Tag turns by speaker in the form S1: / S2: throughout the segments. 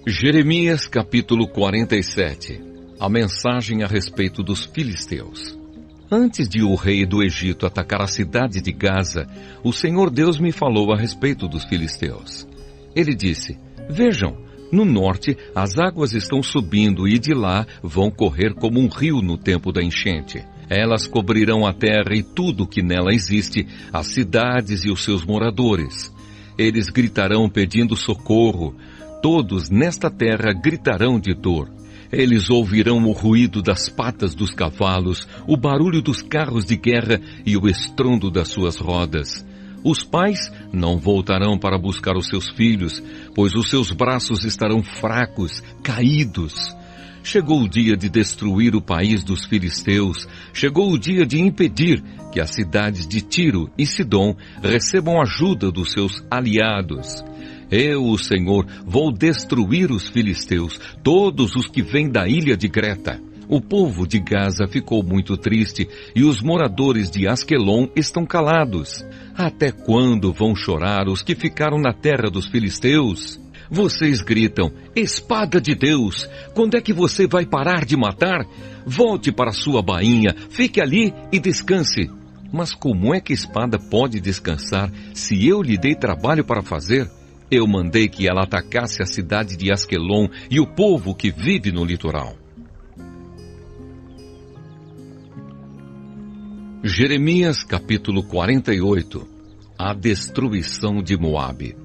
S1: Jeremias capítulo 47. A mensagem a respeito dos filisteus. Antes de o rei do Egito atacar a cidade de Gaza, o Senhor Deus me falou a respeito dos filisteus. Ele disse: Vejam, no norte as águas estão subindo e de lá vão correr como um rio no tempo da enchente. Elas cobrirão a terra e tudo o que nela existe, as cidades e os seus moradores. Eles gritarão pedindo socorro. Todos nesta terra gritarão de dor. Eles ouvirão o ruído das patas dos cavalos, o barulho dos carros de guerra e o estrondo das suas rodas. Os pais não voltarão para buscar os seus filhos, pois os seus braços estarão fracos, caídos. Chegou o dia de destruir o país dos filisteus. Chegou o dia de impedir que as cidades de Tiro e Sidom recebam ajuda dos seus aliados. Eu, o Senhor, vou destruir os filisteus, todos os que vêm da ilha de Creta. O povo de Gaza ficou muito triste e os moradores de Asquelon estão calados. Até quando vão chorar os que ficaram na terra dos filisteus? Vocês gritam: espada de Deus! Quando é que você vai parar de matar? Volte para sua bainha, fique ali e descanse. Mas como é que a espada pode descansar se eu lhe dei trabalho para fazer? Eu mandei que ela atacasse a cidade de Asquelon e o povo que vive no litoral. Jeremias capítulo 48. A destruição de Moabe.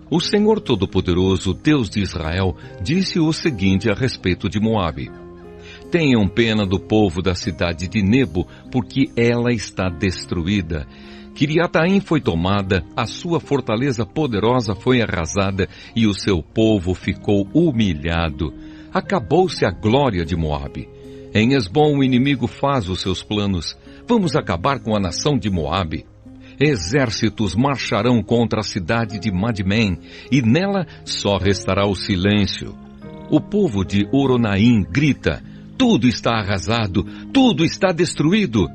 S1: O Senhor Todo-Poderoso, Deus de Israel, disse o seguinte a respeito de Moabe: Tenham pena do povo da cidade de Nebo, porque ela está destruída. Quiriataim foi tomada, a sua fortaleza poderosa foi arrasada e o seu povo ficou humilhado. Acabou-se a glória de Moabe. Em Hesbom o inimigo faz os seus planos. Vamos acabar com a nação de Moabe. Exércitos marcharão contra a cidade de Madmen, e nela só restará o silêncio. O povo de Oronaim grita: tudo está arrasado, tudo está destruído.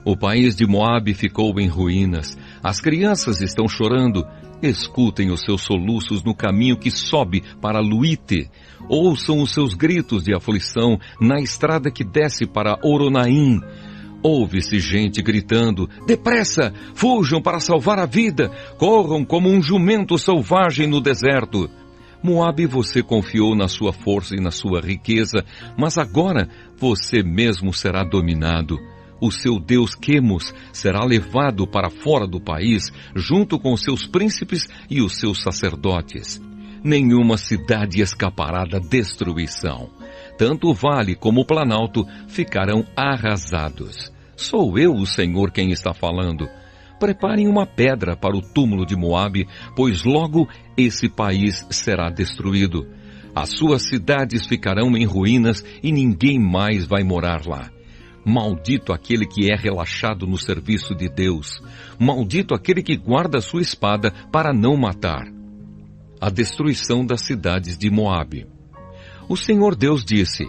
S1: O país de Moabe ficou em ruínas. As crianças estão chorando. Escutem os seus soluços no caminho que sobe para Luíte. Ouçam os seus gritos de aflição na estrada que desce para Oronaim. Ouve-se gente gritando: depressa, fujam para salvar a vida, corram como um jumento selvagem no deserto. Moabe, você confiou na sua força e na sua riqueza, mas agora você mesmo será dominado. O seu deus Quemos será levado para fora do país, junto com seus príncipes e os seus sacerdotes. Nenhuma cidade escapará da destruição. Tanto o vale como o planalto ficarão arrasados. Sou eu, o Senhor, quem está falando. Preparem uma pedra para o túmulo de Moabe, pois logo esse país será destruído. As suas cidades ficarão em ruínas e ninguém mais vai morar lá. Maldito aquele que é relaxado no serviço de Deus. Maldito aquele que guarda sua espada para não matar. A destruição das cidades de Moabe. O Senhor Deus disse: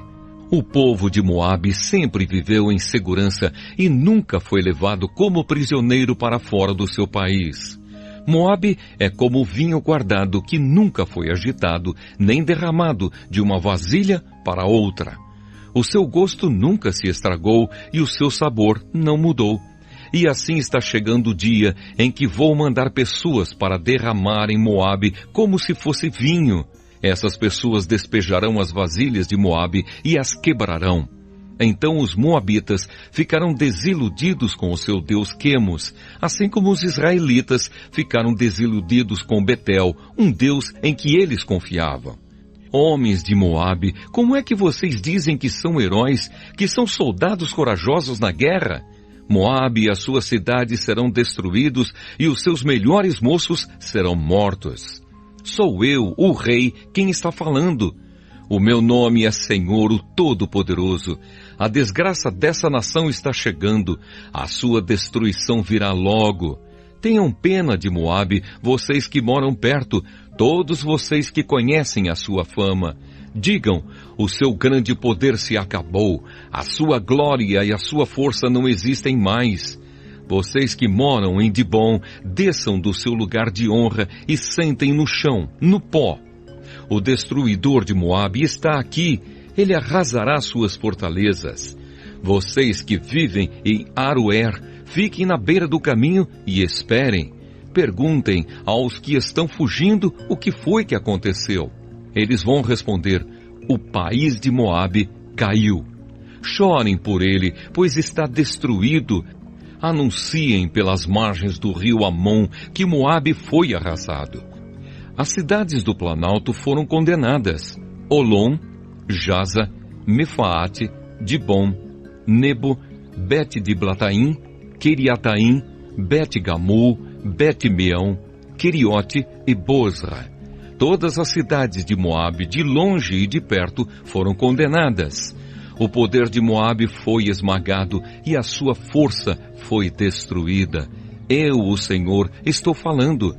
S1: o povo de Moabe sempre viveu em segurança e nunca foi levado como prisioneiro para fora do seu país. Moabe é como vinho guardado que nunca foi agitado nem derramado de uma vasilha para outra. O seu gosto nunca se estragou e o seu sabor não mudou. E assim está chegando o dia em que vou mandar pessoas para derramar em Moabe como se fosse vinho. Essas pessoas despejarão as vasilhas de Moabe e as quebrarão. Então os moabitas ficarão desiludidos com o seu deus Quemos, assim como os israelitas ficaram desiludidos com Betel, um deus em que eles confiavam. Homens de Moabe, como é que vocês dizem que são heróis, que são soldados corajosos na guerra? Moabe e as suas cidades serão destruídos e os seus melhores moços serão mortos. Sou eu, o rei, quem está falando. O meu nome é Senhor, o Todo-Poderoso. A desgraça dessa nação está chegando. A sua destruição virá logo. Tenham pena de Moabe, vocês que moram perto, todos vocês que conhecem a sua fama. Digam: o seu grande poder se acabou, a sua glória e a sua força não existem mais. Vocês que moram em Dibom, desçam do seu lugar de honra e sentem no chão, no pó. O destruidor de Moabe está aqui. Ele arrasará suas fortalezas. Vocês que vivem em Aroer, fiquem na beira do caminho e esperem. Perguntem aos que estão fugindo o que foi que aconteceu. Eles vão responder: o país de Moabe caiu. Chorem por ele, pois está destruído. Anunciem pelas margens do rio Amon que Moabe foi arrasado. As cidades do Planalto foram condenadas: Olom, Jaza, Mefaate, Dibom, Nebo, Bet-Diblataim, Queriataim, Bet-Gamul, Bet-Meão, Queriote e Bozra. Todas as cidades de Moabe, de longe e de perto, foram condenadas. O poder de Moabe foi esmagado e a sua força foi destruída. Eu, o Senhor, estou falando.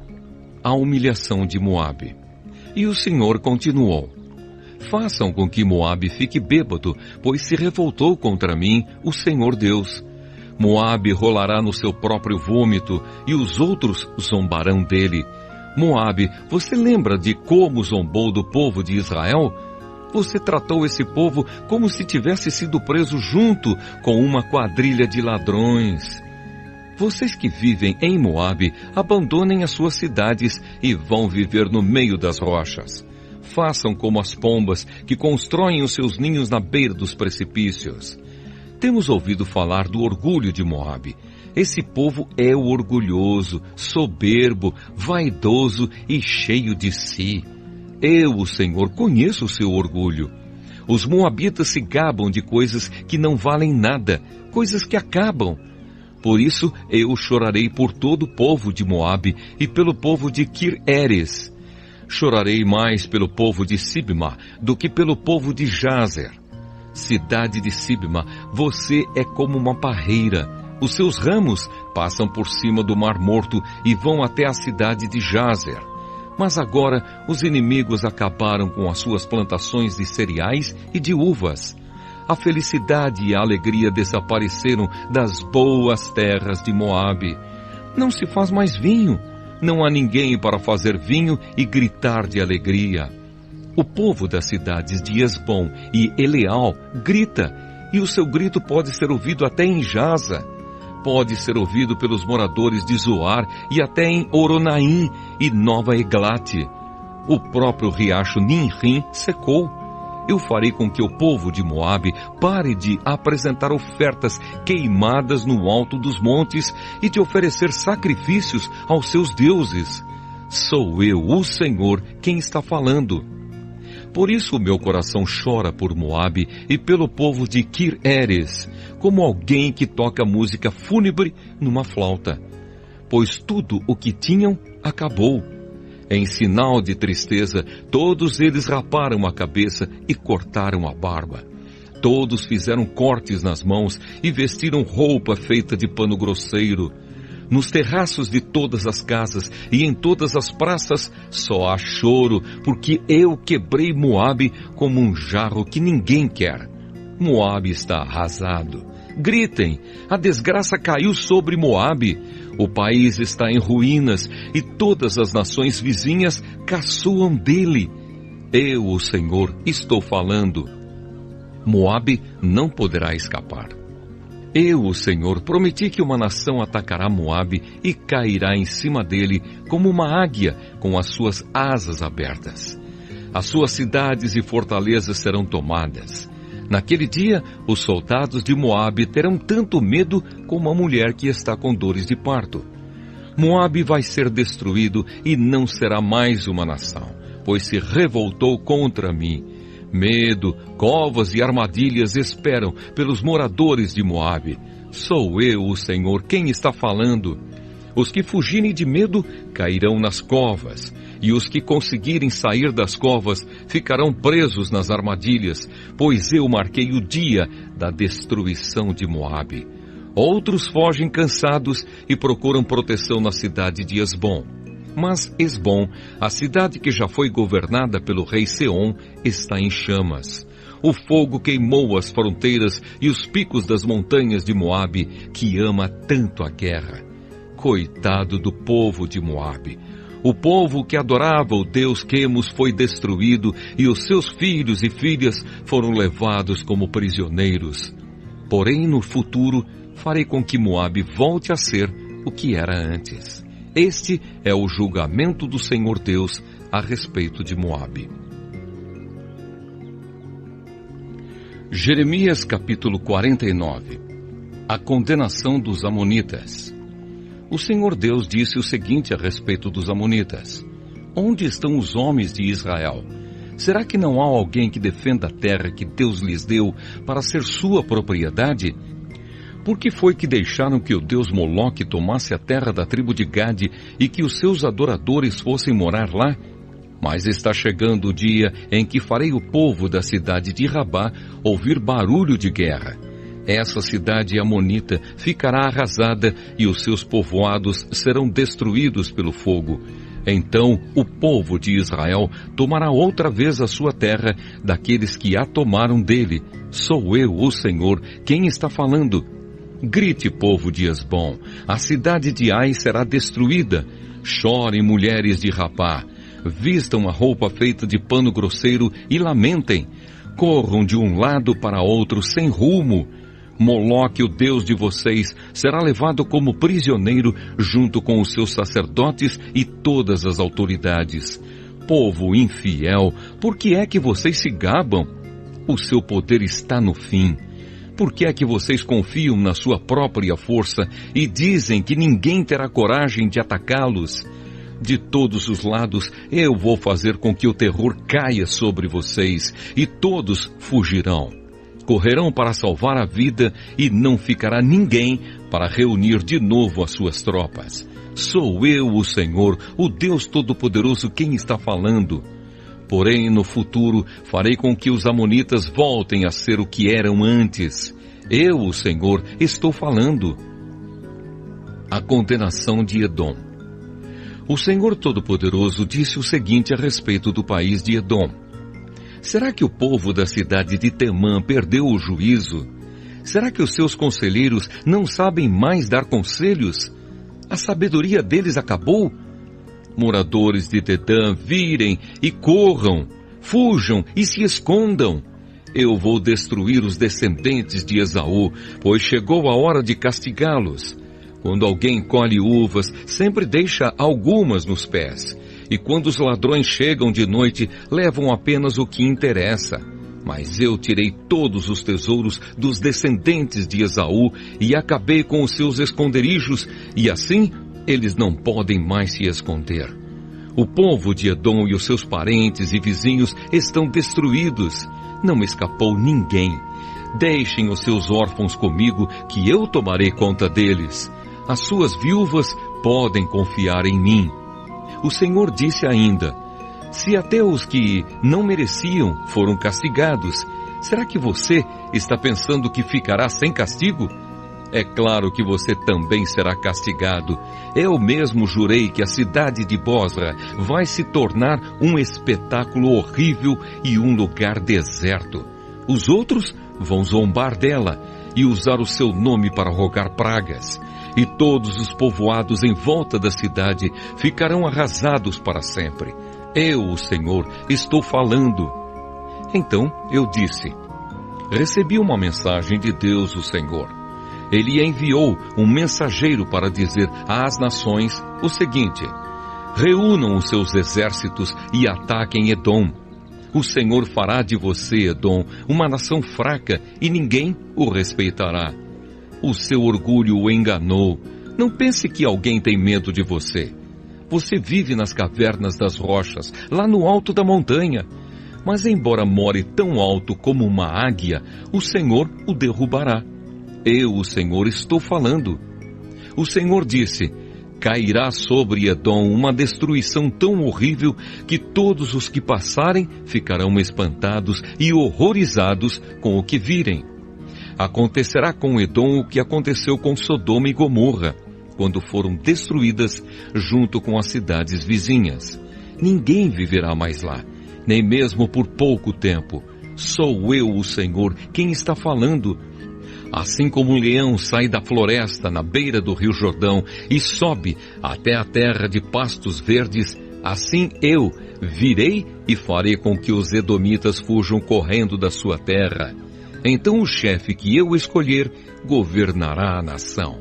S1: A humilhação de Moabe. E o Senhor continuou: façam com que Moabe fique bêbado, pois se revoltou contra mim, o Senhor Deus. Moabe rolará no seu próprio vômito, e os outros zombarão dele. Moabe, você lembra de como zombou do povo de Israel? Você tratou esse povo como se tivesse sido preso junto com uma quadrilha de ladrões. Vocês que vivem em Moabe, abandonem as suas cidades e vão viver no meio das rochas. Façam como as pombas que constroem os seus ninhos na beira dos precipícios. Temos ouvido falar do orgulho de Moabe. Esse povo é orgulhoso, soberbo, vaidoso e cheio de si. Eu, o Senhor, conheço o seu orgulho. Os moabitas se gabam de coisas que não valem nada, coisas que acabam. Por isso eu chorarei por todo o povo de Moabe e pelo povo de Kir-Eres. Chorarei mais pelo povo de Sibma do que pelo povo de Jazer. Cidade de Sibma, você é como uma parreira. Os seus ramos passam por cima do Mar Morto e vão até a cidade de Jazer. Mas agora os inimigos acabaram com as suas plantações de cereais e de uvas. A felicidade e a alegria desapareceram das boas terras de Moabe. Não se faz mais vinho. Não há ninguém para fazer vinho e gritar de alegria. O povo das cidades de Esbom e Eleal grita, e o seu grito pode ser ouvido até em Jaza. Pode ser ouvido pelos moradores de Zoar e até em Oronaim e Nova Eglate. O próprio riacho Ninrim secou. Eu farei com que o povo de Moabe pare de apresentar ofertas queimadas no alto dos montes e de oferecer sacrifícios aos seus deuses. Sou eu, o Senhor, quem está falando. Por isso o meu coração chora por Moabe e pelo povo de Kir-Eres, como alguém que toca música fúnebre numa flauta. Pois tudo o que tinham acabou. Em sinal de tristeza, todos eles raparam a cabeça e cortaram a barba. Todos fizeram cortes nas mãos e vestiram roupa feita de pano grosseiro. Nos terraços de todas as casas e em todas as praças só há choro, porque eu quebrei Moabe como um jarro que ninguém quer. Moabe está arrasado. Gritem, a desgraça caiu sobre Moabe. O país está em ruínas e todas as nações vizinhas caçoam dele. Eu, o Senhor, estou falando. Moabe não poderá escapar. Eu, o Senhor, prometi que uma nação atacará Moabe e cairá em cima dele como uma águia com as suas asas abertas. As suas cidades e fortalezas serão tomadas. Naquele dia, os soldados de Moabe terão tanto medo como a mulher que está com dores de parto. Moabe vai ser destruído e não será mais uma nação, pois se revoltou contra mim. Medo, covas e armadilhas esperam pelos moradores de Moabe. Sou eu, o Senhor, quem está falando. Os que fugirem de medo cairão nas covas, e os que conseguirem sair das covas ficarão presos nas armadilhas, pois eu marquei o dia da destruição de Moabe. Outros fogem cansados e procuram proteção na cidade de Esbom. Mas Esbom, a cidade que já foi governada pelo rei Seom, está em chamas. O fogo queimou as fronteiras e os picos das montanhas de Moabe, que ama tanto a guerra. Coitado do povo de Moabe! O povo que adorava o Deus Quemos foi destruído e os seus filhos e filhas foram levados como prisioneiros. Porém, no futuro, farei com que Moabe volte a ser o que era antes. Este é o julgamento do Senhor Deus a respeito de Moabe. Jeremias capítulo 49. A condenação dos Amonitas. O Senhor Deus disse o seguinte a respeito dos Amonitas: Onde estão os homens de Israel? Será que não há alguém que defenda a terra que Deus lhes deu para ser sua propriedade? Por que foi que deixaram que o deus Moloque tomasse a terra da tribo de Gade e que os seus adoradores fossem morar lá? Mas está chegando o dia em que farei o povo da cidade de Rabá ouvir barulho de guerra. Essa cidade amonita ficará arrasada e os seus povoados serão destruídos pelo fogo. Então o povo de Israel tomará outra vez a sua terra daqueles que a tomaram dele. Sou eu, o Senhor, quem está falando. Grite, povo de Esbom, a cidade de Ai será destruída. Chorem, mulheres de Rabá, vistam a roupa feita de pano grosseiro e lamentem. Corram de um lado para outro sem rumo. Moloque, o deus de vocês, será levado como prisioneiro junto com os seus sacerdotes e todas as autoridades. Povo infiel, por que é que vocês se gabam? O seu poder está no fim. Por que é que vocês confiam na sua própria força e dizem que ninguém terá coragem de atacá-los? De todos os lados eu vou fazer com que o terror caia sobre vocês e todos fugirão. Correrão para salvar a vida e não ficará ninguém para reunir de novo as suas tropas. Sou eu, o Senhor, o Deus Todo-Poderoso, quem está falando. Porém, no futuro, farei com que os amonitas voltem a ser o que eram antes. Eu, o Senhor, estou falando. A condenação de Edom. O Senhor Todo-Poderoso disse o seguinte a respeito do país de Edom: Será que o povo da cidade de Temã perdeu o juízo? Será que os seus conselheiros não sabem mais dar conselhos? A sabedoria deles acabou? Moradores de Dedã, virem e corram, fujam e se escondam. Eu vou destruir os descendentes de Esaú, pois chegou a hora de castigá-los. Quando alguém colhe uvas, sempre deixa algumas nos pés. E quando os ladrões chegam de noite, levam apenas o que interessa. Mas eu tirei todos os tesouros dos descendentes de Esaú e acabei com os seus esconderijos, e assim eles não podem mais se esconder. O povo de Edom e os seus parentes e vizinhos estão destruídos. Não escapou ninguém. Deixem os seus órfãos comigo, que eu tomarei conta deles. As suas viúvas podem confiar em mim. O Senhor disse ainda: Se até os que não mereciam foram castigados, será que você está pensando que ficará sem castigo? É claro que você também será castigado. Eu mesmo jurei que a cidade de Bosra vai se tornar um espetáculo horrível e um lugar deserto. Os outros vão zombar dela e usar o seu nome para rogar pragas. E todos os povoados em volta da cidade ficarão arrasados para sempre. Eu, o Senhor, estou falando. Então eu disse: Recebi uma mensagem de Deus, o Senhor. Ele enviou um mensageiro para dizer às nações o seguinte: Reúnam os seus exércitos e ataquem Edom. O Senhor fará de você, Edom, uma nação fraca e ninguém o respeitará. O seu orgulho o enganou. Não pense que alguém tem medo de você. Você vive nas cavernas das rochas, lá no alto da montanha. Mas embora more tão alto como uma águia, o Senhor o derrubará. Eu, o Senhor, estou falando. O Senhor disse: Cairá sobre Edom uma destruição tão horrível que todos os que passarem ficarão espantados e horrorizados com o que virem. Acontecerá com Edom o que aconteceu com Sodoma e Gomorra, quando foram destruídas junto com as cidades vizinhas. Ninguém viverá mais lá, nem mesmo por pouco tempo. Sou eu, o Senhor, quem está falando. Assim como um leão sai da floresta na beira do rio Jordão e sobe até a terra de pastos verdes, assim eu virei e farei com que os edomitas fujam correndo da sua terra. Então o chefe que eu escolher governará a nação.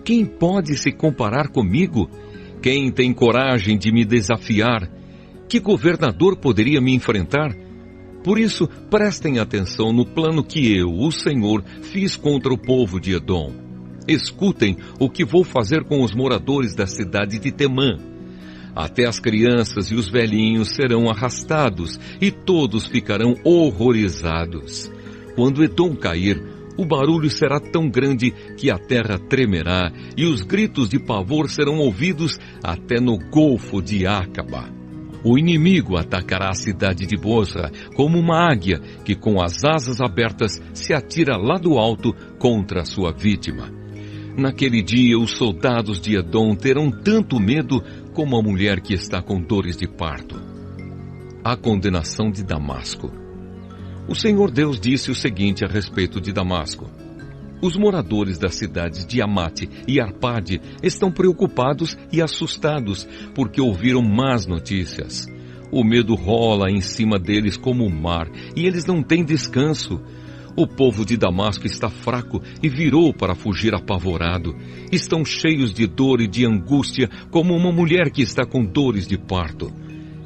S1: Quem pode se comparar comigo? Quem tem coragem de me desafiar? Que governador poderia me enfrentar? Por isso, prestem atenção no plano que eu, o Senhor, fiz contra o povo de Edom. Escutem o que vou fazer com os moradores da cidade de Temã. Até as crianças e os velhinhos serão arrastados, e todos ficarão horrorizados. Quando Edom cair, o barulho será tão grande que a terra tremerá, e os gritos de pavor serão ouvidos até no Golfo de Acaba. O inimigo atacará a cidade de Bosra como uma águia que com as asas abertas se atira lá do alto contra a sua vítima. Naquele dia os soldados de Edom terão tanto medo como a mulher que está com dores de parto. A condenação de Damasco. O Senhor Deus disse o seguinte a respeito de Damasco: os moradores das cidades de Amate e Arpade estão preocupados e assustados porque ouviram más notícias. O medo rola em cima deles como o mar e eles não têm descanso. O povo de Damasco está fraco e virou para fugir apavorado. Estão cheios de dor e de angústia como uma mulher que está com dores de parto.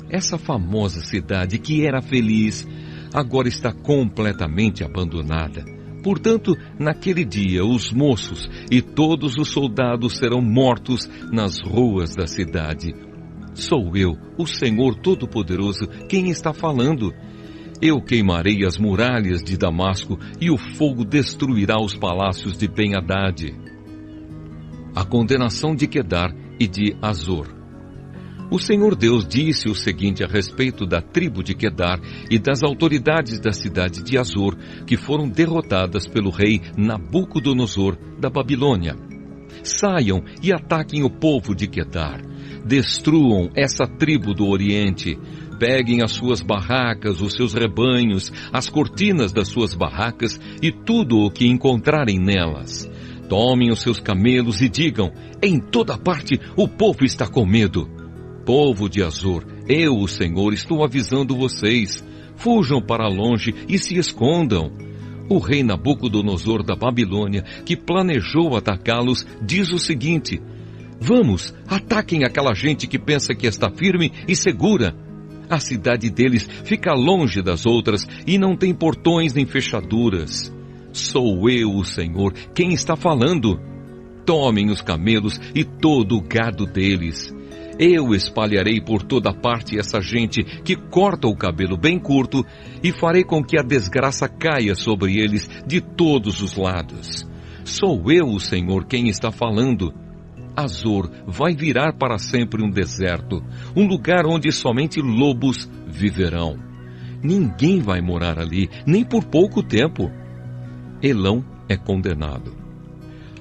S1: Essa famosa cidade que era feliz agora está completamente abandonada. Portanto, naquele dia, os moços e todos os soldados serão mortos nas ruas da cidade. Sou eu, o Senhor Todo-Poderoso, quem está falando. Eu queimarei as muralhas de Damasco e o fogo destruirá os palácios de Ben-Hadad. A condenação de Quedar e de Azor. O Senhor Deus disse o seguinte a respeito da tribo de Quedar e das autoridades da cidade de Azor, que foram derrotadas pelo rei Nabucodonosor da Babilônia. Saiam e ataquem o povo de Quedar. Destruam essa tribo do Oriente. Peguem as suas barracas, os seus rebanhos, as cortinas das suas barracas e tudo o que encontrarem nelas. Tomem os seus camelos e digam: em toda parte o povo está com medo. Povo de Azor, eu, o Senhor, estou avisando vocês. Fujam para longe e se escondam. O rei Nabucodonosor da Babilônia, que planejou atacá-los, diz o seguinte: vamos, ataquem aquela gente que pensa que está firme e segura. A cidade deles fica longe das outras e não tem portões nem fechaduras. Sou eu, o Senhor, quem está falando. Tomem os camelos e todo o gado deles. Eu espalharei por toda parte essa gente que corta o cabelo bem curto e farei com que a desgraça caia sobre eles de todos os lados. Sou eu, o Senhor, quem está falando. Azor vai virar para sempre um deserto, um lugar onde somente lobos viverão. Ninguém vai morar ali, nem por pouco tempo. Elão é condenado.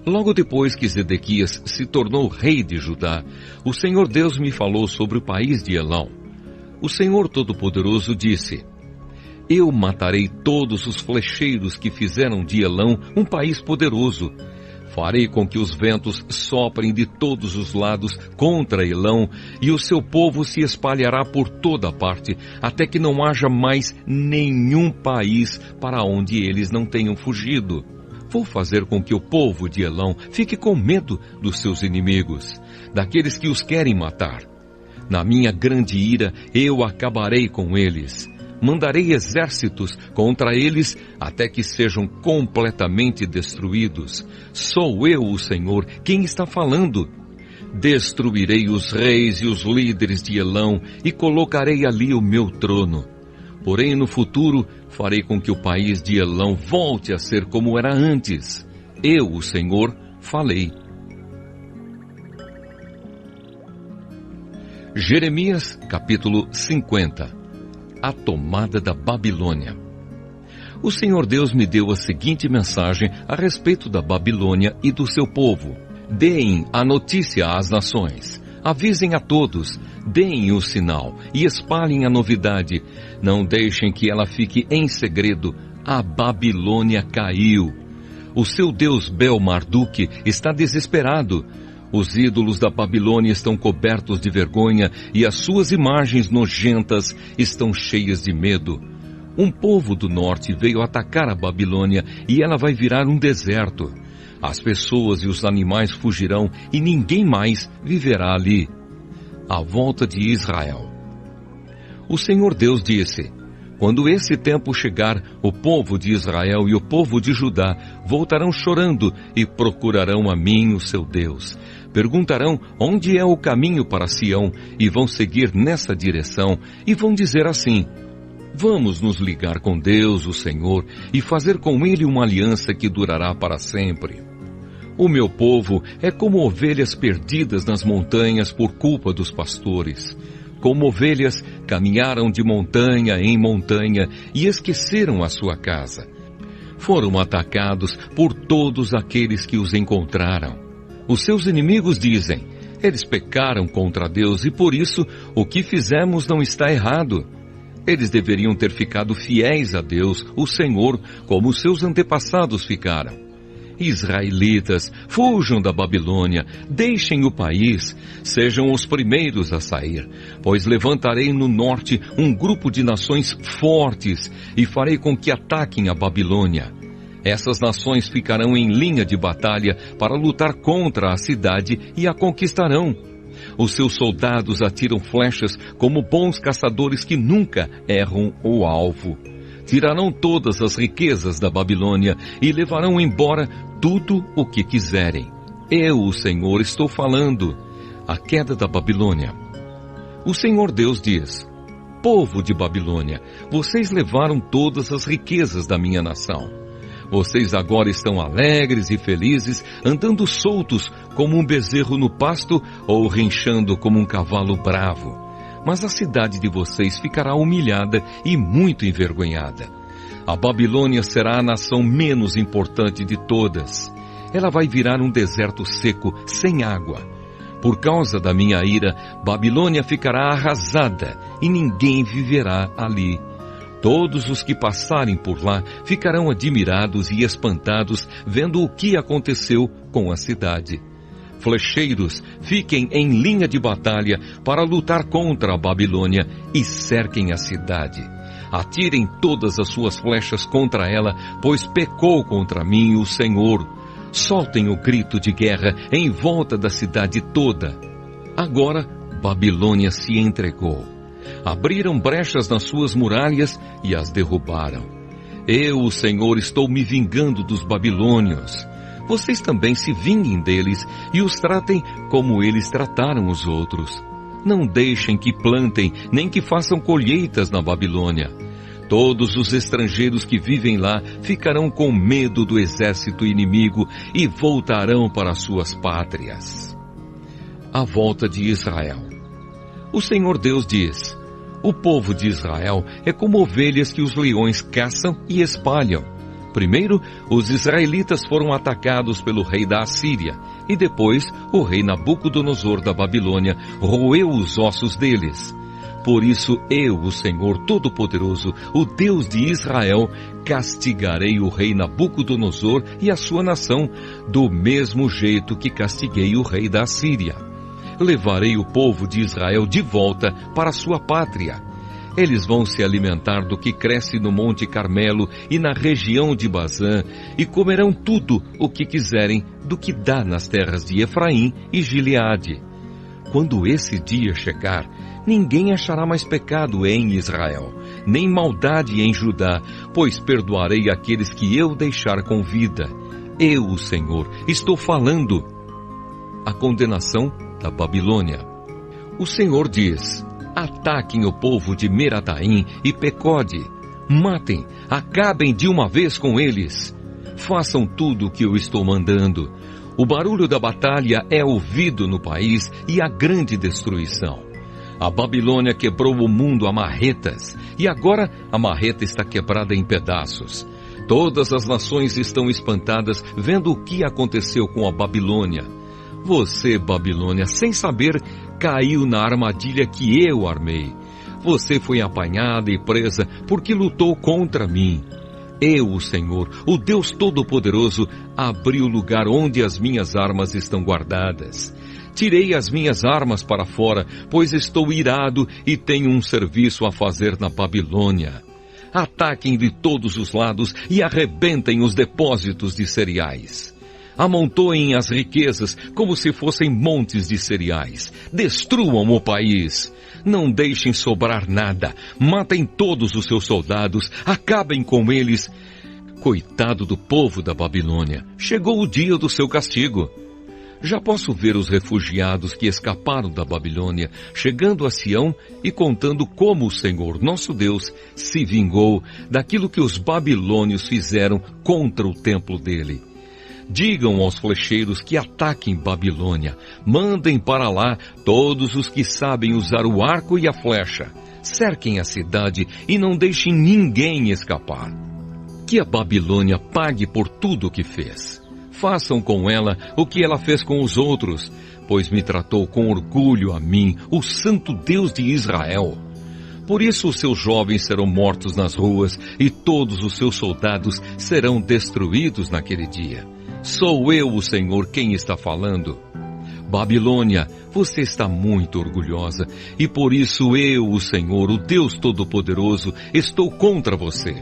S1: Logo depois que Zedequias se tornou rei de Judá, o Senhor Deus me falou sobre o país de Elão. O Senhor Todo-Poderoso disse: eu matarei todos os flecheiros que fizeram de Elão um país poderoso. Farei com que os ventos soprem de todos os lados contra Elão, e o seu povo se espalhará por toda parte, até que não haja mais nenhum país para onde eles não tenham fugido. Vou fazer com que o povo de Elão fique com medo dos seus inimigos, daqueles que os querem matar. Na minha grande ira, eu acabarei com eles. Mandarei exércitos contra eles até que sejam completamente destruídos. Sou eu, o Senhor, quem está falando. Destruirei os reis e os líderes de Elão e colocarei ali o meu trono. Porém, no futuro, farei com que o país de Elão volte a ser como era antes. Eu, o Senhor, falei. Jeremias, capítulo 50. A tomada da Babilônia. O Senhor Deus me deu a seguinte mensagem a respeito da Babilônia e do seu povo. Deem a notícia às nações. Avisem a todos, deem o sinal e espalhem a novidade. Não deixem que ela fique em segredo. A Babilônia caiu. O seu deus Bel-Marduk está desesperado. Os ídolos da Babilônia estão cobertos de vergonha e as suas imagens nojentas estão cheias de medo. Um povo do norte veio atacar a Babilônia e ela vai virar um deserto. As pessoas e os animais fugirão e ninguém mais viverá ali. A volta de Israel. O Senhor Deus disse: quando esse tempo chegar, o povo de Israel e o povo de Judá voltarão chorando e procurarão a mim, o seu Deus. Perguntarão onde é o caminho para Sião e vão seguir nessa direção e vão dizer assim: vamos nos ligar com Deus, o Senhor, e fazer com Ele uma aliança que durará para sempre. O meu povo é como ovelhas perdidas nas montanhas por culpa dos pastores. Como ovelhas, caminharam de montanha em montanha e esqueceram a sua casa. Foram atacados por todos aqueles que os encontraram. Os seus inimigos dizem: eles pecaram contra Deus e por isso o que fizemos não está errado. Eles deveriam ter ficado fiéis a Deus, o Senhor, como os seus antepassados ficaram. Israelitas, fujam da Babilônia, deixem o país, sejam os primeiros a sair, pois levantarei no norte um grupo de nações fortes e farei com que ataquem a Babilônia. Essas nações ficarão em linha de batalha para lutar contra a cidade e a conquistarão. Os seus soldados atiram flechas como bons caçadores que nunca erram o alvo. Tirarão todas as riquezas da Babilônia e levarão embora tudo o que quiserem. Eu, o Senhor, estou falando. A queda da Babilônia. O Senhor Deus diz: povo de Babilônia, vocês levaram todas as riquezas da minha nação. Vocês agora estão alegres e felizes, andando soltos como um bezerro no pasto ou rinchando como um cavalo bravo. Mas a cidade de vocês ficará humilhada e muito envergonhada. A Babilônia será a nação menos importante de todas. Ela vai virar um deserto seco, sem água. Por causa da minha ira, Babilônia ficará arrasada e ninguém viverá ali. Todos os que passarem por lá ficarão admirados e espantados vendo o que aconteceu com a cidade. Flecheiros, fiquem em linha de batalha para lutar contra a Babilônia e cerquem a cidade. Atirem todas as suas flechas contra ela, pois pecou contra mim o Senhor. Soltem o grito de guerra em volta da cidade toda. Agora, Babilônia se entregou. Abriram brechas nas suas muralhas e as derrubaram. Eu, o Senhor, estou me vingando dos babilônios. Vocês também se vinguem deles e os tratem como eles trataram os outros. Não deixem que plantem, nem que façam colheitas na Babilônia. Todos os estrangeiros que vivem lá ficarão com medo do exército inimigo e voltarão para suas pátrias. A volta de Israel. O Senhor Deus diz: o povo de Israel é como ovelhas que os leões caçam e espalham. Primeiro, os israelitas foram atacados pelo rei da Assíria, e depois o rei Nabucodonosor da Babilônia roeu os ossos deles. Por isso eu, o Senhor Todo-Poderoso, o Deus de Israel, castigarei o rei Nabucodonosor e a sua nação, do mesmo jeito que castiguei o rei da Assíria. Levarei o povo de Israel de volta para sua pátria. Eles vão se alimentar do que cresce no Monte Carmelo e na região de Bazã, e comerão tudo o que quiserem do que dá nas terras de Efraim e Gileade. Quando esse dia chegar, ninguém achará mais pecado em Israel, nem maldade em Judá, pois perdoarei aqueles que eu deixar com vida. Eu, o Senhor, estou falando. A condenação da Babilônia. O Senhor diz: ataquem o povo de Merataim e Pecode. Matem, acabem de uma vez com eles. Façam tudo o que eu estou mandando. O barulho da batalha é ouvido no país e a grande destruição. A Babilônia quebrou o mundo a marretas, e agora a marreta está quebrada em pedaços. Todas as nações estão espantadas vendo o que aconteceu com a Babilônia. Você, Babilônia, sem saber, caiu na armadilha que eu armei. Você foi apanhada e presa porque lutou contra mim. Eu, o Senhor, o Deus Todo-Poderoso, abri o lugar onde as minhas armas estão guardadas. Tirei as minhas armas para fora, pois estou irado e tenho um serviço a fazer na Babilônia. Ataquem de todos os lados e arrebentem os depósitos de cereais. Amontoem as riquezas como se fossem montes de cereais. Destruam o país. Não deixem sobrar nada. Matem todos os seus soldados. Acabem com eles. Coitado do povo da Babilônia. Chegou o dia do seu castigo. Já posso ver os refugiados que escaparam da Babilônia, chegando a Sião e contando como o Senhor, nosso Deus, se vingou daquilo que os babilônios fizeram contra o templo dele. Digam aos flecheiros que ataquem Babilônia. Mandem para lá todos os que sabem usar o arco e a flecha. Cerquem a cidade e não deixem ninguém escapar. Que a Babilônia pague por tudo o que fez. Façam com ela o que ela fez com os outros, pois me tratou com orgulho a mim, o Santo Deus de Israel. Por isso os seus jovens serão mortos nas ruas e todos os seus soldados serão destruídos naquele dia. Sou eu, o Senhor, quem está falando. Babilônia, você está muito orgulhosa e por isso eu, o Senhor, o Deus Todo-Poderoso, estou contra você.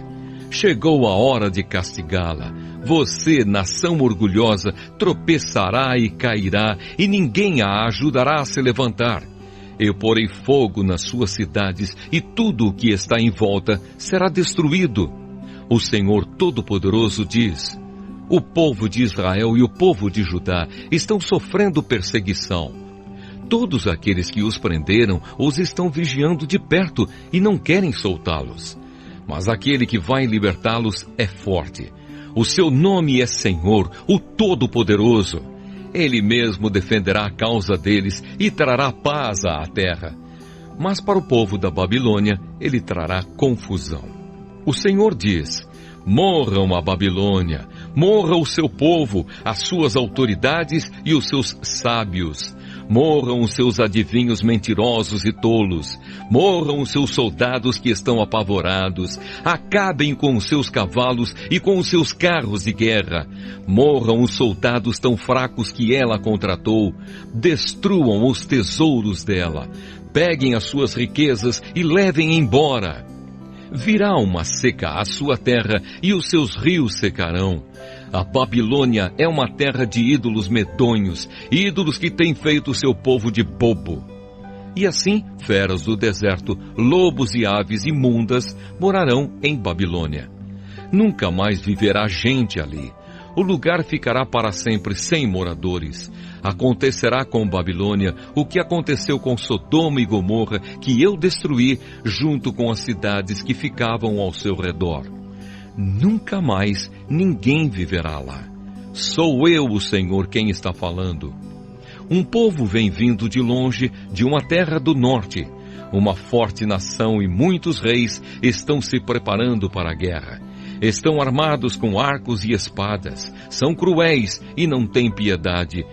S1: Chegou a hora de castigá-la. Você, nação orgulhosa, tropeçará e cairá, e ninguém a ajudará a se levantar. Eu porei fogo nas suas cidades, e tudo o que está em volta será destruído. O Senhor Todo-Poderoso diz: o povo de Israel e o povo de Judá estão sofrendo perseguição. Todos aqueles que os prenderam os estão vigiando de perto e não querem soltá-los. Mas aquele que vai libertá-los é forte. O seu nome é Senhor, o Todo-Poderoso. Ele mesmo defenderá a causa deles e trará paz à terra. Mas para o povo da Babilônia, ele trará confusão. O Senhor diz: morram a Babilônia, morra o seu povo, as suas autoridades e os seus sábios. Morram os seus adivinhos mentirosos e tolos. Morram os seus soldados que estão apavorados. Acabem com os seus cavalos e com os seus carros de guerra. Morram os soldados tão fracos que ela contratou. Destruam os tesouros dela. Peguem as suas riquezas e levem embora. Virá uma seca à sua terra e os seus rios secarão. A Babilônia é uma terra de ídolos medonhos, ídolos que têm feito seu povo de bobo. E assim, feras do deserto, lobos e aves imundas morarão em Babilônia. Nunca mais viverá gente ali. O lugar ficará para sempre sem moradores. Acontecerá com Babilônia o que aconteceu com Sodoma e Gomorra, que eu destruí junto com as cidades que ficavam ao seu redor. Nunca mais ninguém viverá lá. Sou eu, o Senhor, quem está falando. Um povo vem vindo de longe, de uma terra do norte. Uma forte nação e muitos reis estão se preparando para a guerra. Estão armados com arcos e espadas. São cruéis e não têm piedade.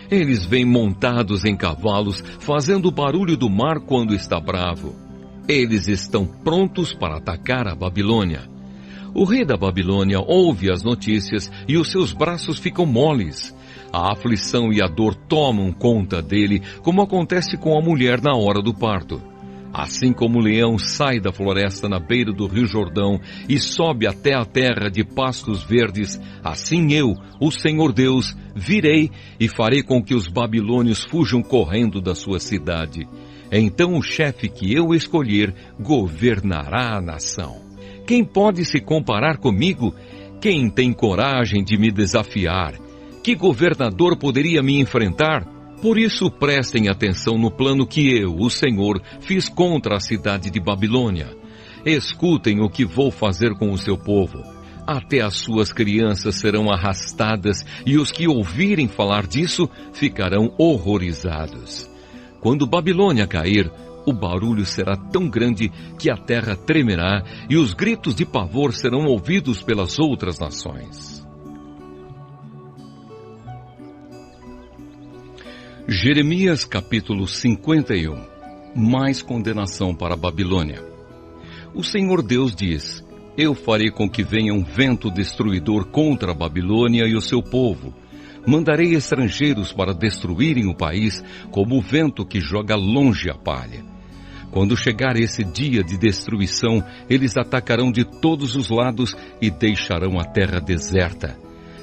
S1: Eles vêm montados em cavalos, fazendo o barulho do mar quando está bravo. Eles estão prontos para atacar a Babilônia. O rei da Babilônia ouve as notícias e os seus braços ficam moles. A aflição e a dor tomam conta dele, como acontece com a mulher na hora do parto. Assim como o leão sai da floresta na beira do rio Jordão e sobe até a terra de pastos verdes, assim eu, o Senhor Deus, virei e farei com que os babilônios fujam correndo da sua cidade. Então o chefe que eu escolher governará a nação. Quem pode se comparar comigo? Quem tem coragem de me desafiar? Que governador poderia me enfrentar? Por isso prestem atenção no plano que eu, o Senhor, fiz contra a cidade de Babilônia. Escutem o que vou fazer com o seu povo. Até as suas crianças serão arrastadas e os que ouvirem falar disso ficarão horrorizados. Quando Babilônia cair, o barulho será tão grande que a terra tremerá e os gritos de pavor serão ouvidos pelas outras nações. Jeremias capítulo 51. Mais condenação para a Babilônia. O Senhor Deus diz: Eu farei com que venha um vento destruidor contra a Babilônia e o seu povo. Mandarei estrangeiros para destruírem o país, como o vento que joga longe a palha. Quando chegar esse dia de destruição, eles atacarão de todos os lados e deixarão a terra deserta.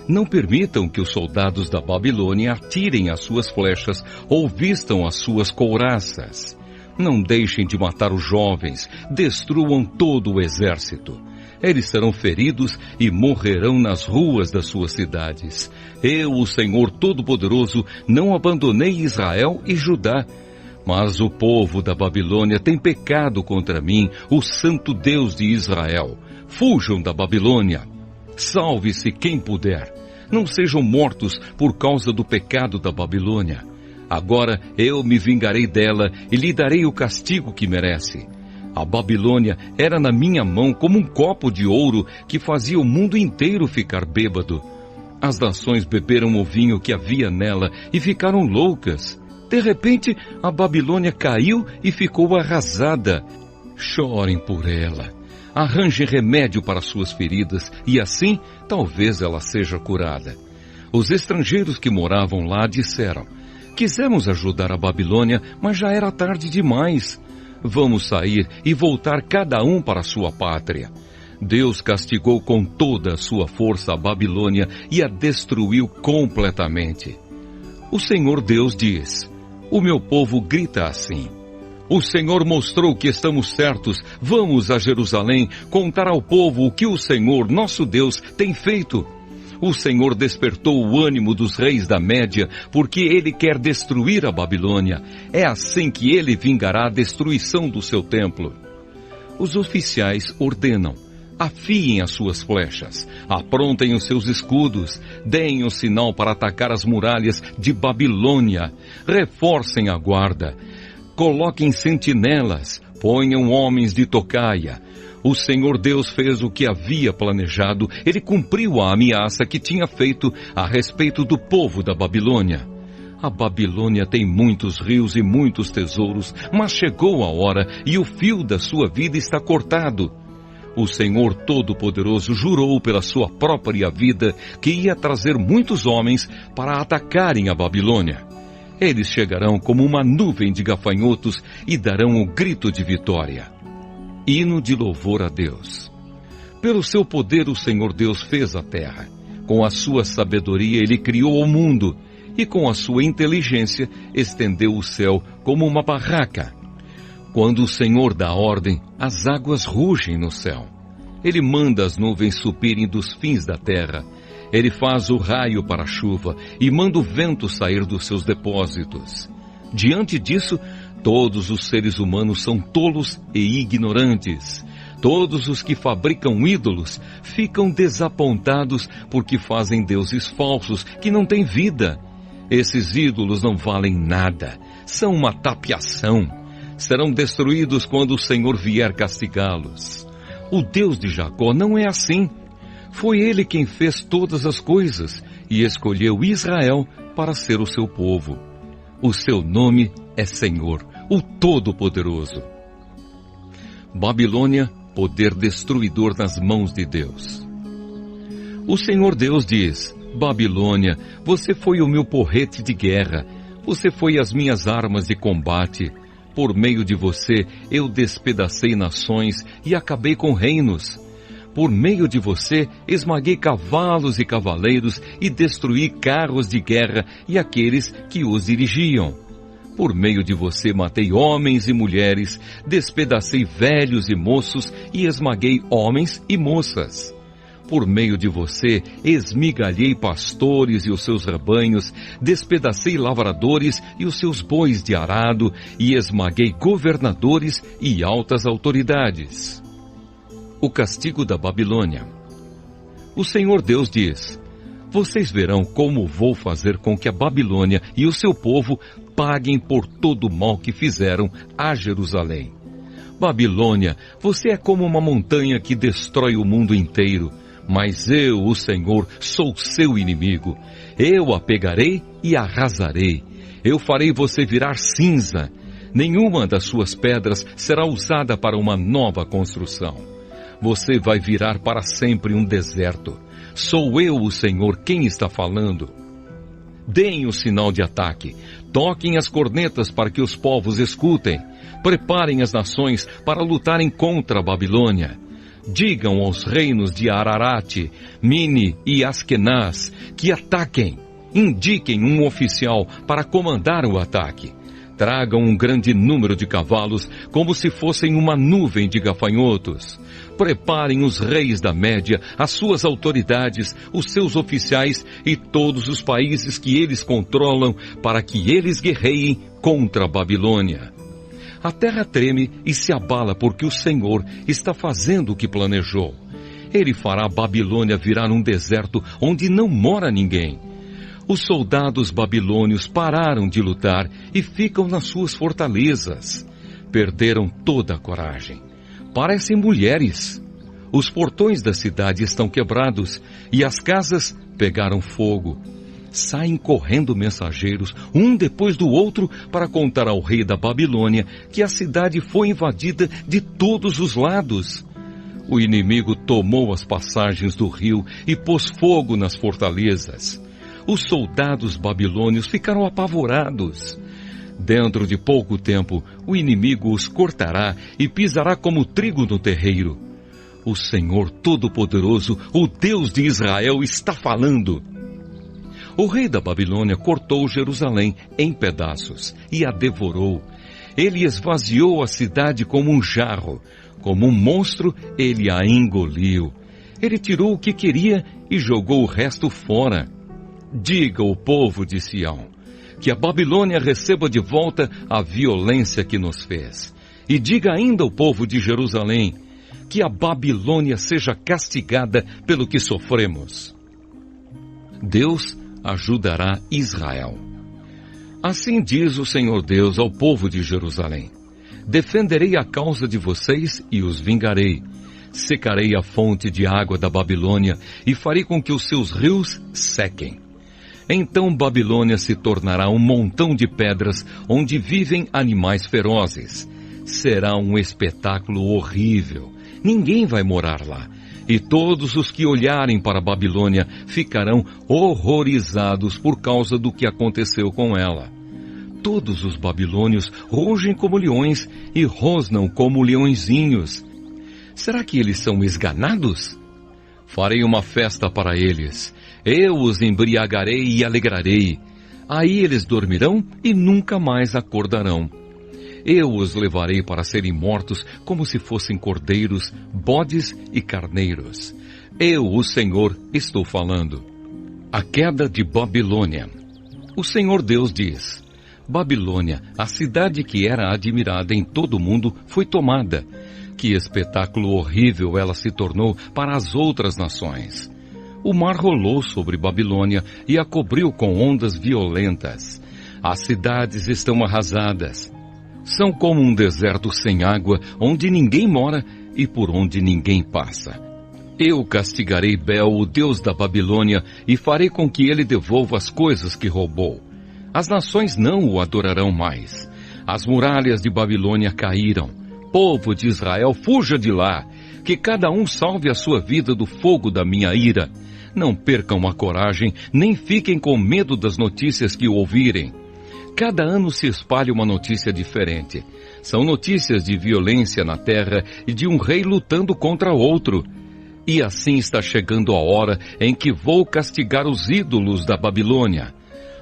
S1: Não permitam que os soldados da Babilônia atirem as suas flechas ou vistam as suas couraças. Não deixem de matar os jovens, destruam todo o exército. Eles serão feridos e morrerão nas ruas das suas cidades. Eu, o Senhor Todo-Poderoso, não abandonei Israel e Judá. Mas o povo da Babilônia tem pecado contra mim, o Santo Deus de Israel. Fujam da Babilônia. Salve-se quem puder. Não sejam mortos por causa do pecado da Babilônia. Agora eu me vingarei dela e lhe darei o castigo que merece. A Babilônia era na minha mão como um copo de ouro que fazia o mundo inteiro ficar bêbado. As nações beberam o vinho que havia nela e ficaram loucas. De repente, a Babilônia caiu e ficou arrasada. Chorem por ela. Arranjem remédio para suas feridas e assim talvez ela seja curada. Os estrangeiros que moravam lá disseram: quisemos ajudar a Babilônia, mas já era tarde demais. Vamos sair e voltar cada um para sua pátria. Deus castigou com toda a sua força a Babilônia e a destruiu completamente. O Senhor Deus diz: o meu povo grita assim: o Senhor mostrou que estamos certos, vamos a Jerusalém contar ao povo o que o Senhor, nosso Deus, tem feito. O Senhor despertou o ânimo dos reis da Média, porque Ele quer destruir a Babilônia. É assim que Ele vingará a destruição do seu templo. Os oficiais ordenam: afiem as suas flechas, aprontem os seus escudos, deem o sinal para atacar as muralhas de Babilônia, reforcem a guarda, coloquem sentinelas, ponham homens de tocaia. O Senhor Deus fez o que havia planejado, Ele cumpriu a ameaça que tinha feito a respeito do povo da Babilônia. A Babilônia tem muitos rios e muitos tesouros, mas chegou a hora e o fio da sua vida está cortado. O Senhor Todo-Poderoso jurou pela sua própria vida que ia trazer muitos homens para atacarem a Babilônia. Eles chegarão como uma nuvem de gafanhotos e darão o grito de vitória. Hino de louvor a Deus. Pelo seu poder o Senhor Deus fez a terra. Com a sua sabedoria Ele criou o mundo e com a sua inteligência estendeu o céu como uma barraca. Quando o Senhor dá ordem, as águas rugem no céu. Ele manda as nuvens subirem dos fins da terra. Ele faz o raio para a chuva e manda o vento sair dos seus depósitos. Diante disso, todos os seres humanos são tolos e ignorantes. Todos os que fabricam ídolos ficam desapontados porque fazem deuses falsos que não têm vida. Esses ídolos não valem nada, são uma tapiação. Serão destruídos quando o Senhor vier castigá-los. O Deus de Jacó não é assim. Foi Ele quem fez todas as coisas e escolheu Israel para ser o seu povo. O seu nome é Senhor, o Todo-Poderoso. Babilônia, poder destruidor nas mãos de Deus. O Senhor Deus diz: Babilônia, você foi o meu porrete de guerra, você foi as minhas armas de combate. Por meio de você, eu despedacei nações e acabei com reinos. Por meio de você, esmaguei cavalos e cavaleiros e destruí carros de guerra e aqueles que os dirigiam. Por meio de você, matei homens e mulheres, despedacei velhos e moços e esmaguei homens e moças. Por meio de você, esmigalhei pastores e os seus rebanhos, despedacei lavradores e os seus bois de arado e esmaguei governadores e altas autoridades. O castigo da Babilônia. O Senhor Deus diz: vocês verão como vou fazer com que a Babilônia e o seu povo paguem por todo o mal que fizeram a Jerusalém. Babilônia, você é como uma montanha que destrói o mundo inteiro, mas eu, o Senhor, sou seu inimigo. Eu a pegarei e arrasarei. Eu farei você virar cinza. Nenhuma das suas pedras será usada para uma nova construção. Você vai virar para sempre um deserto. Sou eu, o Senhor, quem está falando. Deem o sinal de ataque. Toquem as cornetas para que os povos escutem. Preparem as nações para lutarem contra a Babilônia. Digam aos reinos de Ararat, Mini e Askenaz que ataquem. Indiquem um oficial para comandar o ataque. Tragam um grande número de cavalos, como se fossem uma nuvem de gafanhotos. Preparem os reis da Média, as suas autoridades, os seus oficiais e todos os países que eles controlam, para que eles guerreiem contra a Babilônia. A terra treme e se abala porque o Senhor está fazendo o que planejou. Ele fará a Babilônia virar um deserto onde não mora ninguém. Os soldados babilônios pararam de lutar e ficam nas suas fortalezas. Perderam toda a coragem. Parecem mulheres. Os portões da cidade estão quebrados e as casas pegaram fogo. Saem correndo mensageiros, um depois do outro, para contar ao rei da Babilônia que a cidade foi invadida de todos os lados. O inimigo tomou as passagens do rio e pôs fogo nas fortalezas. Os soldados babilônios ficaram apavorados. Dentro de pouco tempo, o inimigo os cortará e pisará como trigo no terreiro. O Senhor Todo-Poderoso, o Deus de Israel, está falando. O rei da Babilônia cortou Jerusalém em pedaços e a devorou. Ele esvaziou a cidade como um jarro. Como um monstro, ele a engoliu. Ele tirou o que queria e jogou o resto fora. Diga ao povo de Sião que a Babilônia receba de volta a violência que nos fez. E diga ainda ao povo de Jerusalém que a Babilônia seja castigada pelo que sofremos. Deus ajudará Israel. Assim diz o Senhor Deus ao povo de Jerusalém: defenderei a causa de vocês e os vingarei. Secarei a fonte de água da Babilônia e farei com que os seus rios sequem. Então Babilônia se tornará um montão de pedras onde vivem animais ferozes. Será um espetáculo horrível. Ninguém vai morar lá. E todos os que olharem para a Babilônia ficarão horrorizados por causa do que aconteceu com ela. Todos os babilônios rugem como leões e rosnam como leõezinhos. Será que eles são esganados? Farei uma festa para eles. Eu os embriagarei e alegrarei. Aí eles dormirão e nunca mais acordarão. Eu os levarei para serem mortos como se fossem cordeiros, bodes e carneiros. Eu, o Senhor, estou falando. A queda de Babilônia. O Senhor Deus diz: Babilônia, a cidade que era admirada em todo o mundo, foi tomada. Que espetáculo horrível ela se tornou para as outras nações. O mar rolou sobre Babilônia e a cobriu com ondas violentas. As cidades estão arrasadas. São como um deserto sem água, onde ninguém mora e por onde ninguém passa. Eu castigarei Bel, o deus da Babilônia, e farei com que ele devolva as coisas que roubou. As nações não o adorarão mais. As muralhas de Babilônia caíram. Povo de Israel, fuja de lá, que cada um salve a sua vida do fogo da minha ira. Não percam a coragem, nem fiquem com medo das notícias que ouvirem. Cada ano se espalha uma notícia diferente. São notícias de violência na terra e de um rei lutando contra outro. E assim está chegando a hora em que vou castigar os ídolos da Babilônia.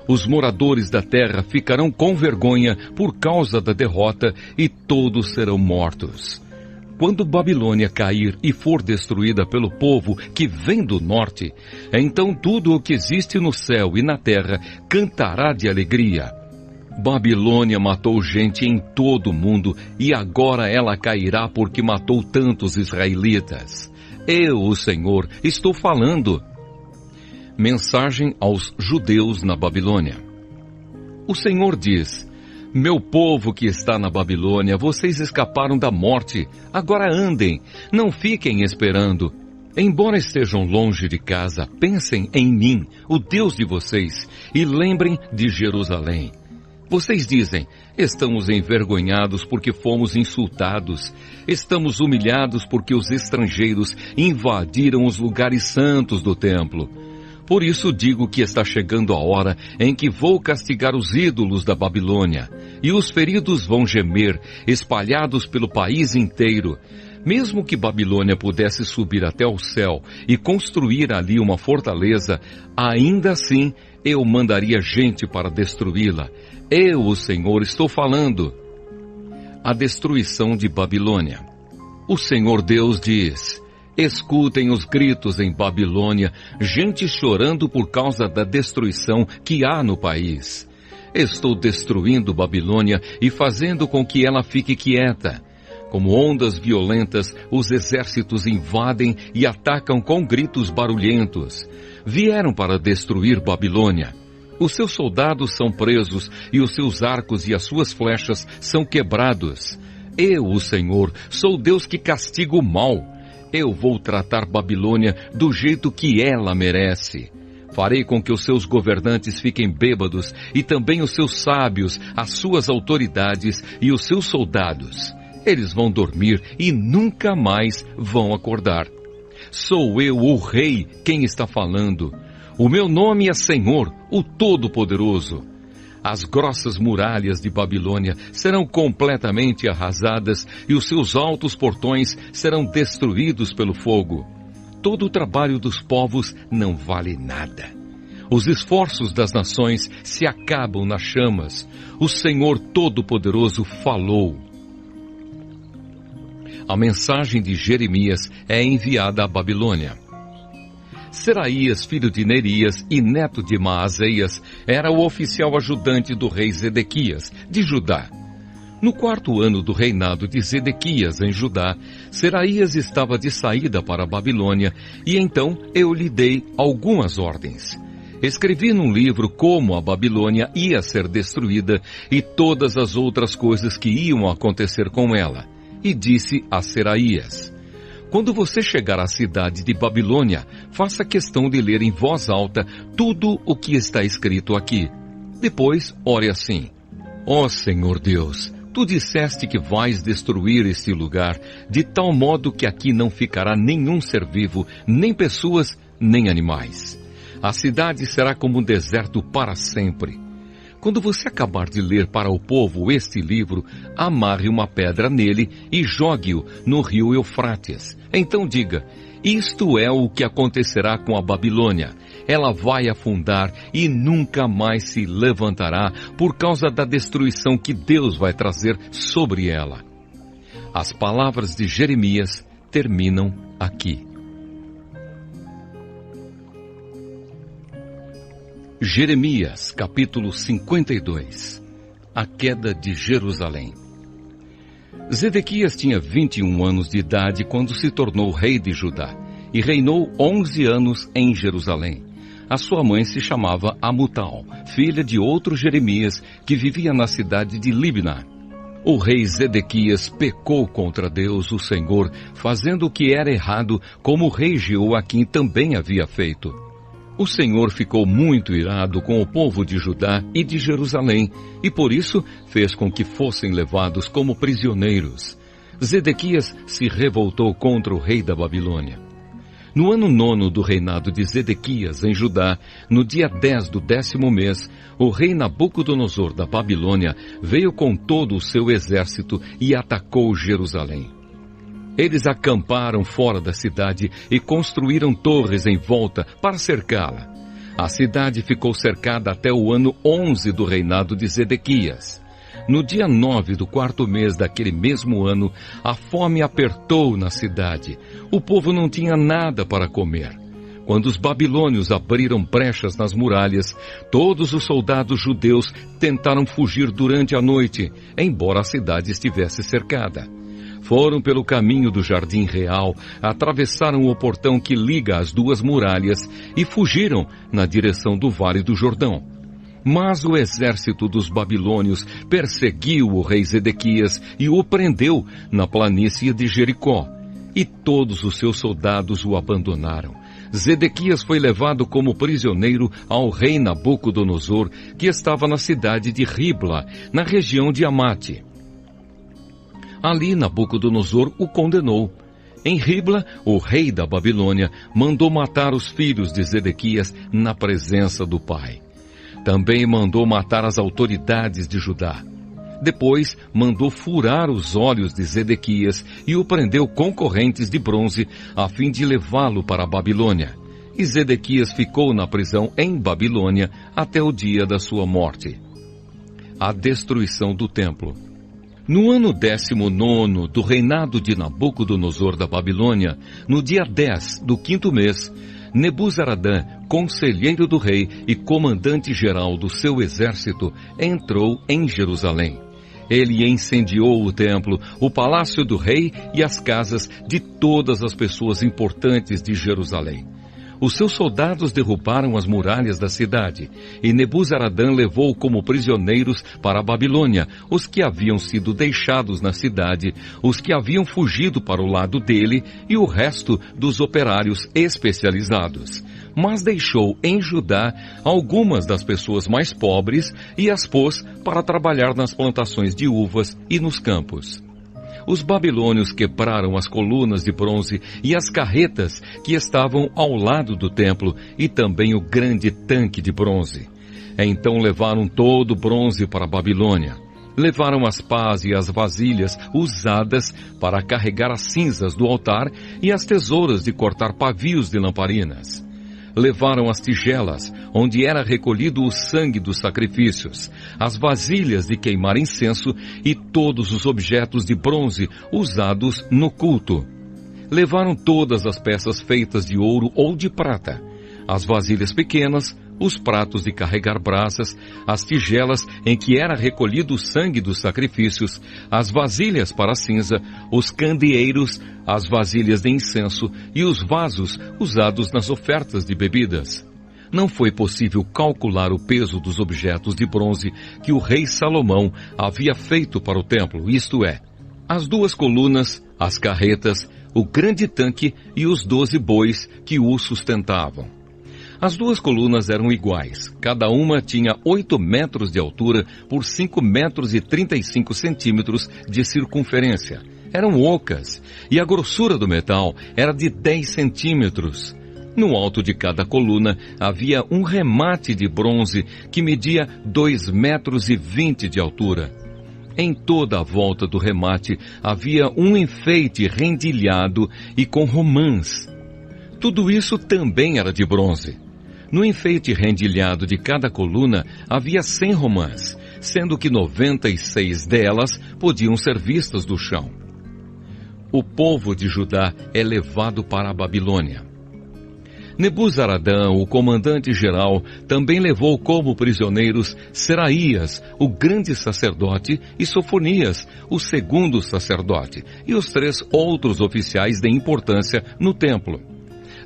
S1: Os moradores da terra ficarão com vergonha por causa da derrota e todos serão mortos. Quando Babilônia cair e for destruída pelo povo que vem do norte, então tudo o que existe no céu e na terra cantará de alegria. Babilônia matou gente em todo o mundo e agora ela cairá porque matou tantos israelitas. Eu, o Senhor, estou falando. Mensagem aos judeus na Babilônia. O Senhor diz: meu povo que está na Babilônia, vocês escaparam da morte. Agora andem, não fiquem esperando. Embora estejam longe de casa, pensem em mim, o Deus de vocês, e lembrem de Jerusalém. Vocês dizem, estamos envergonhados porque fomos insultados. Estamos humilhados porque os estrangeiros invadiram os lugares santos do templo. Por isso digo que está chegando a hora em que vou castigar os ídolos da Babilônia, e os feridos vão gemer, espalhados pelo país inteiro. Mesmo que Babilônia pudesse subir até o céu e construir ali uma fortaleza, ainda assim eu mandaria gente para destruí-la. Eu, o Senhor, estou falando. A destruição de Babilônia. O Senhor Deus diz: escutem os gritos em Babilônia, gente chorando por causa da destruição que há no país. Estou destruindo Babilônia e fazendo com que ela fique quieta. Como ondas violentas, os exércitos invadem e atacam com gritos barulhentos. Vieram para destruir Babilônia. Os seus soldados são presos e os seus arcos e as suas flechas são quebrados. Eu, o Senhor, sou Deus que castiga o mal. Eu vou tratar Babilônia do jeito que ela merece. Farei com que os seus governantes fiquem bêbados e também os seus sábios, as suas autoridades e os seus soldados. Eles vão dormir e nunca mais vão acordar. Sou eu, o Rei, quem está falando. O meu nome é Senhor, o Todo-Poderoso. As grossas muralhas de Babilônia serão completamente arrasadas e os seus altos portões serão destruídos pelo fogo. Todo o trabalho dos povos não vale nada. Os esforços das nações se acabam nas chamas. O Senhor Todo-Poderoso falou. A mensagem de Jeremias é enviada à Babilônia. Seraías, filho de Nerias e neto de Maazéias, era o oficial ajudante do rei Zedequias, de Judá. No 4º ano do reinado de Zedequias em Judá, Seraías estava de saída para a Babilônia, e então eu lhe dei algumas ordens. Escrevi num livro como a Babilônia ia ser destruída e todas as outras coisas que iam acontecer com ela, e disse a Seraías: quando você chegar à cidade de Babilônia, faça questão de ler em voz alta tudo o que está escrito aqui. Depois, ore assim: ó Senhor Deus, tu disseste que vais destruir este lugar, de tal modo que aqui não ficará nenhum ser vivo, nem pessoas, nem animais. A cidade será como um deserto para sempre. Quando você acabar de ler para o povo este livro, amarre uma pedra nele e jogue-o no rio Eufrates. Então diga: isto é o que acontecerá com a Babilônia. Ela vai afundar e nunca mais se levantará por causa da destruição que Deus vai trazer sobre ela. As palavras de Jeremias terminam aqui. Jeremias, capítulo 52. A queda de Jerusalém. Zedequias tinha 21 anos de idade quando se tornou rei de Judá, e reinou 11 anos em Jerusalém. A sua mãe se chamava Amutal, filha de outro Jeremias, que vivia na cidade de Libna. O rei Zedequias pecou contra Deus, o Senhor, fazendo o que era errado, como o rei Jeoaquim também havia feito. O Senhor ficou muito irado com o povo de Judá e de Jerusalém, e por isso fez com que fossem levados como prisioneiros. Zedequias se revoltou contra o rei da Babilônia. No ano 9º do reinado de Zedequias em Judá, no dia 10 do 10º mês, o rei Nabucodonosor da Babilônia veio com todo o seu exército e atacou Jerusalém. Eles acamparam fora da cidade e construíram torres em volta para cercá-la. A cidade ficou cercada até o ano 11 do reinado de Zedequias. No dia 9 do 4º mês daquele mesmo ano, a fome apertou na cidade. O povo não tinha nada para comer. Quando os babilônios abriram brechas nas muralhas, todos os soldados judeus tentaram fugir durante a noite, embora a cidade estivesse cercada. Foram pelo caminho do Jardim Real, atravessaram o portão que liga as duas muralhas e fugiram na direção do Vale do Jordão. Mas o exército dos babilônios perseguiu o rei Zedequias e o prendeu na planície de Jericó. E todos os seus soldados o abandonaram. Zedequias foi levado como prisioneiro ao rei Nabucodonosor, que estava na cidade de Ribla, na região de Amate. Ali Nabucodonosor o condenou. Em Ribla, o rei da Babilônia mandou matar os filhos de Zedequias na presença do pai. Também mandou matar as autoridades de Judá. Depois, mandou furar os olhos de Zedequias e o prendeu com correntes de bronze, a fim de levá-lo para a Babilônia. E Zedequias ficou na prisão em Babilônia até o dia da sua morte. A destruição do templo. No ano 19º do reinado de Nabucodonosor da Babilônia, no dia 10 do 5º mês, Nebuzaradã, conselheiro do rei e comandante-geral do seu exército, entrou em Jerusalém. Ele incendiou o templo, o palácio do rei e as casas de todas as pessoas importantes de Jerusalém. Os seus soldados derrubaram as muralhas da cidade, e Nebuzaradã levou como prisioneiros para a Babilônia os que haviam sido deixados na cidade, os que haviam fugido para o lado dele e o resto dos operários especializados. Mas deixou em Judá algumas das pessoas mais pobres e as pôs para trabalhar nas plantações de uvas e nos campos. Os babilônios quebraram as colunas de bronze e as carretas que estavam ao lado do templo e também o grande tanque de bronze. Então levaram todo o bronze para a Babilônia. Levaram as pás e as vasilhas usadas para carregar as cinzas do altar e as tesouras de cortar pavios de lamparinas. Levaram as tigelas, onde era recolhido o sangue dos sacrifícios, as vasilhas de queimar incenso e todos os objetos de bronze usados no culto. Levaram todas as peças feitas de ouro ou de prata, as vasilhas pequenas, os pratos de carregar brasas, as tigelas em que era recolhido o sangue dos sacrifícios, as vasilhas para a cinza, os candeeiros, as vasilhas de incenso e os vasos usados nas ofertas de bebidas. Não foi possível calcular o peso dos objetos de bronze que o rei Salomão havia feito para o templo, isto é, as 2 colunas, as carretas, o grande tanque e os 12 bois que o sustentavam. As 2 colunas eram iguais, cada uma tinha 8 metros de altura por 5 metros e 35 centímetros de circunferência. Eram ocas, e a grossura do metal era de 10 centímetros. No alto de cada coluna havia um remate de bronze que media 2 metros e 20 de altura. Em toda a volta do remate havia um enfeite rendilhado e com romãs. Tudo isso também era de bronze. No enfeite rendilhado de cada coluna havia 100 romãs, sendo que 96 delas podiam ser vistas do chão. O povo de Judá é levado para a Babilônia. Nebuzaradã, o comandante-geral, também levou como prisioneiros Seraías, o grande sacerdote, e Sofonias, o segundo sacerdote, e os 3 outros oficiais de importância no templo.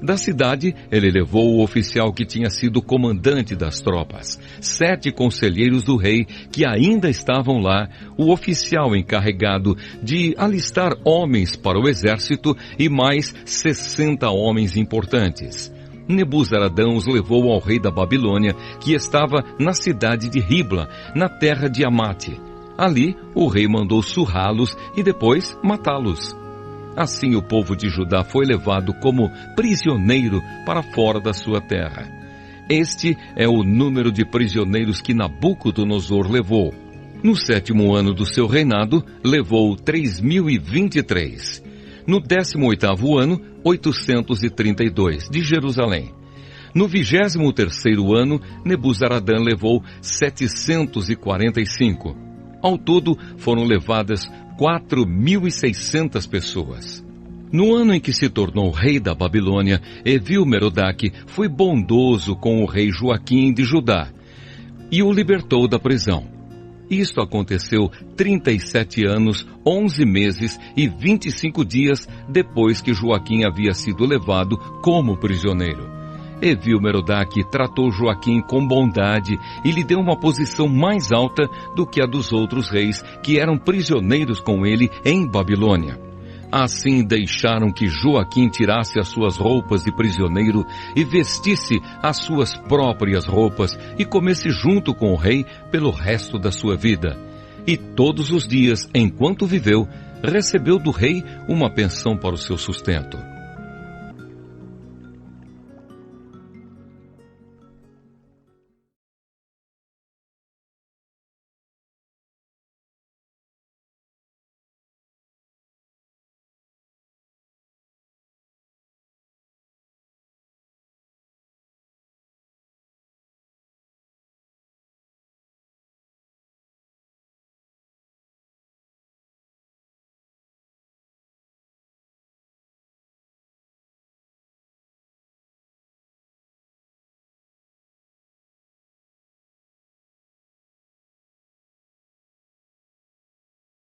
S1: Da cidade, ele levou o oficial que tinha sido comandante das tropas, 7 conselheiros do rei que ainda estavam lá, o oficial encarregado de alistar homens para o exército e mais 60 homens importantes. Nebuzaradã os levou ao rei da Babilônia, que estava na cidade de Ribla, na terra de Amate. Ali, o rei mandou surrá-los e depois matá-los. Assim o povo de Judá foi levado como prisioneiro para fora da sua terra. Este é o número de prisioneiros que Nabucodonosor levou. No 7º ano do seu reinado, levou 3.023. No 18º ano, 832, de Jerusalém. No 23º ano, Nebuzaradã levou 745. Ao todo, foram levadas 4.600 pessoas. No ano em que se tornou rei da Babilônia, Evil-Merodach foi bondoso com o rei Joaquim de Judá e o libertou da prisão. Isto aconteceu 37 anos, 11 meses e 25 dias depois que Joaquim havia sido levado como prisioneiro. Evil-Merodach tratou Joaquim com bondade e lhe deu uma posição mais alta do que a dos outros reis que eram prisioneiros com ele em Babilônia. Assim deixaram que Joaquim tirasse as suas roupas de prisioneiro e vestisse as suas próprias roupas e comesse junto com o rei pelo resto da sua vida. E todos os dias, enquanto viveu, recebeu do rei uma pensão para o seu sustento.